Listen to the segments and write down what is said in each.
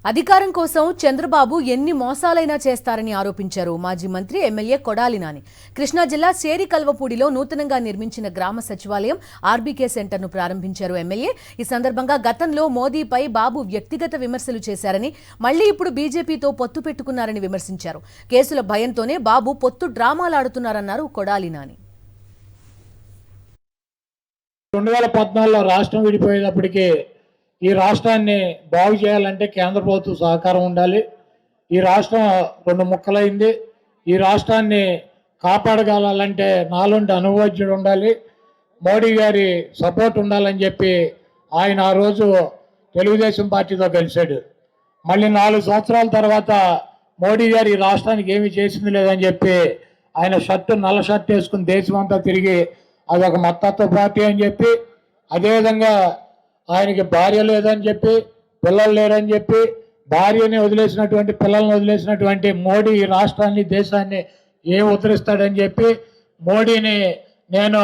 అధికారం కోసం చంద్రబాబు ఎన్ని మోసాలైనా చేస్తారని ఆరోపించారు మాజీ మంత్రి ఎమ్మెల్యే కొడాలి నాని. కృష్ణా జిల్లా సేరికల్వపూడిలో నూతనంగా నిర్మించిన గ్రామ సచివాలయం ఆర్బీకే సెంటర్ను ప్రారంభించారు ఎమ్మెల్యే. ఈ సందర్భంగా గతంలో మోదీపై బాబు వ్యక్తిగత విమర్శలు చేశారని, మళ్లీ ఇప్పుడు బీజేపీతో పొత్తు పెట్టుకున్నారని విమర్శించారు. కేసుల భయంతోనే బాబు పొత్తు డ్రామాలాడుతున్నారన్నారు కొడాలి నాని. 2014లో రాష్ట్రం విడిపోయేటప్పటికి ఈ రాష్ట్రాన్ని బాగు చేయాలంటే కేంద్ర ప్రభుత్వం సహకారం ఉండాలి. ఈ రాష్ట్రం రెండు ముక్కలైంది. ఈ రాష్ట్రాన్ని కాపాడగలాలంటే నాలుంటి అనుభవజ్ఞుడు ఉండాలి, మోడీ గారి సపోర్ట్ ఉండాలని చెప్పి ఆయన ఆ రోజు తెలుగుదేశం పార్టీతో కలిశాడు. మళ్ళీ 4 సంవత్సరాల తర్వాత మోడీ గారు ఈ రాష్ట్రానికి ఏమీ చేసింది లేదని చెప్పి ఆయన నల్ల షర్ట్ వేసుకుని దేశమంతా తిరిగి అదొక మత్తత్వ పార్టీ అని చెప్పి, అదేవిధంగా ఆయనకి భార్య లేదని చెప్పి, పిల్లలు లేరని చెప్పి, భార్యని వదిలేసినటువంటి పిల్లల్ని వదిలేసినటువంటి మోడీ ఈ రాష్ట్రాన్ని దేశాన్ని ఏం ఉద్ధరిస్తాడని చెప్పి, మోడీని నేను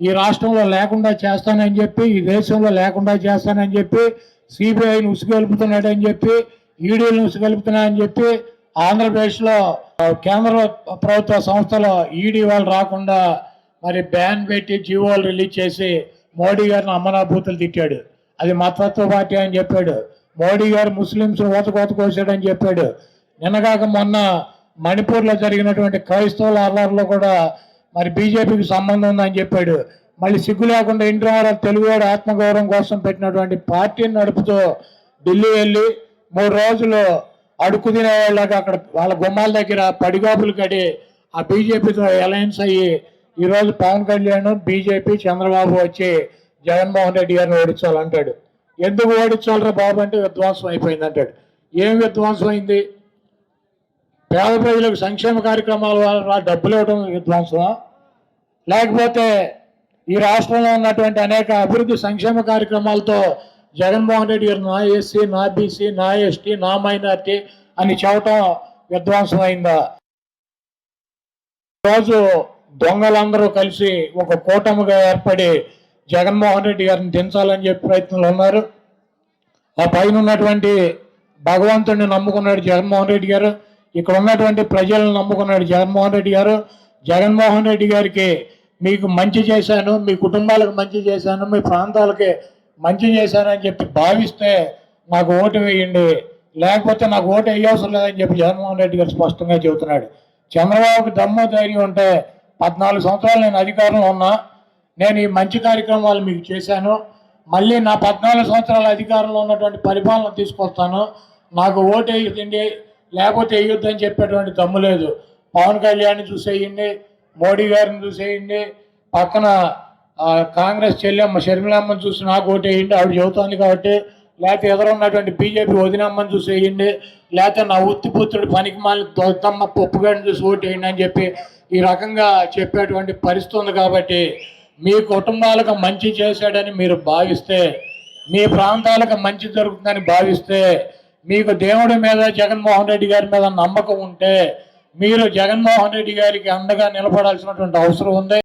ఈ రాష్ట్రంలో లేకుండా చేస్తానని చెప్పి, ఈ దేశంలో లేకుండా చేస్తానని చెప్పి, సిబిఐని ఉసుగొలుపుతున్నాడని చెప్పి, ఈడీలను ఉసుగొలుపుతున్నాడని చెప్పి, ఆంధ్రప్రదేశ్లో కేంద్ర ప్రభుత్వ సంస్థలో ఈడీ వాళ్ళు రాకుండా మరి బ్యాన్ పెట్టి జీవోలు రిలీజ్ చేసి మోడీ గారిని అమ్మనాభూతులు తిట్టాడు. అది మతత్వ పార్టీ అని చెప్పాడు. మోడీ గారు ముస్లింస్ ఓతకోత కోసాడని చెప్పాడు. నిన్నగాక మొన్న మణిపూర్లో జరిగినటువంటి క్రైస్తవుల అల్లర్లో కూడా మరి బీజేపీకి సంబంధం ఉందని చెప్పాడు. మళ్ళీ సిగ్గు లేకుండా ఇంటర్ తెలుగువాడు ఆత్మగౌరవం కోసం పెట్టినటువంటి పార్టీని నడుపుతూ ఢిల్లీ వెళ్ళి 3 రోజులు అడుక్కు తినేవాళ్ళగా అక్కడ వాళ్ళ గుమ్మాల దగ్గర పడిగాపులు కడి ఆ బీజేపీతో అలయన్స్ అయ్యి ఈరోజు పవన్ కళ్యాణ్, బీజేపీ, చంద్రబాబు వచ్చి జగన్మోహన్ రెడ్డి గారిని ఓడించాలంటాడు. ఎందుకు ఓడించాలరా బాబు అంటే విధ్వంసం అయిపోయింది అంటాడు. ఏం విధ్వంసం అయింది? పేద ప్రజలకు సంక్షేమ కార్యక్రమాల వల్ల డబ్బులు ఇవ్వడం విధ్వంసమా? లేకపోతే ఈ రాష్ట్రంలో ఉన్నటువంటి అనేక అభివృద్ధి సంక్షేమ కార్యక్రమాలతో జగన్మోహన్ రెడ్డి గారు నా ఎస్సీ, నా బీసీ, నా ఎస్టీ, నా మైనార్టీ అని చెప్పటం విధ్వంసం అయిందా? రోజు దొంగలందరూ కలిసి ఒక కూటమిగా ఏర్పడి జగన్మోహన్ రెడ్డి గారిని దించాలని చెప్పి ప్రయత్నాలు ఉన్నారు. ఆ పైన ఉన్నటువంటి భగవంతుడిని నమ్ముకున్నాడు జగన్మోహన్ రెడ్డి గారు, ఇక్కడ ఉన్నటువంటి ప్రజలను నమ్ముకున్నాడు జగన్మోహన్ రెడ్డి గారు. జగన్మోహన్ రెడ్డి గారికి మీకు మంచి చేశాను, మీ కుటుంబాలకు మంచి చేశాను, మీ ప్రాంతాలకి మంచి చేశానని చెప్పి భావిస్తే నాకు ఓటు వేయండి, లేకపోతే నాకు ఓటు వేయవసరం లేదని చెప్పి జగన్మోహన్ రెడ్డి గారు స్పష్టంగా చెబుతున్నాడు. చంద్రబాబుకి దమ్ము ధైర్యం ఉంటే 14 సంవత్సరాలు నేను అధికారంలో ఉన్నా, నేను ఈ మంచి కార్యక్రమాలు మీకు చేశాను, మళ్ళీ నా 14 సంవత్సరాల అధికారంలో ఉన్నటువంటి పరిపాలన తీసుకొస్తాను, నాకు ఓటు వేయండి లేకపోతే వేయొద్దని చెప్పేటువంటి దమ్ము లేదు. పవన్ కళ్యాణ్ని చూసేయండి, మోడీ గారిని చూసేయండి, పక్కన కాంగ్రెస్ చెల్లెమ్మ షర్మిలమ్మని చూసి నాకు ఓటు వేయండి ఆవిడ చెబుతోంది కాబట్టి, లేకపోతే ఎదురున్నటువంటి బీజేపీ వదినమ్మని చూసి వేయండి, లేకపోతే నా ఉత్తిపుత్రుడు పనికి మాలి దొత్తమ్మ పప్పుగాడిని చూసి ఓటు వేయండి అని చెప్పి ఈ రకంగా చెప్పేటువంటి పరిస్థితి ఉంది. కాబట్టి మీ కుటుంబాలకు మంచి చేశాడని మీరు భావిస్తే, మీ ప్రాంతాలకు మంచి జరుగుతుందని భావిస్తే, మీకు దేవుడి మీద జగన్మోహన్ రెడ్డి గారి మీద నమ్మకం ఉంటే మీరు జగన్మోహన్ రెడ్డి గారికి అండగా నిలబడాల్సినటువంటి అవసరం ఉంది.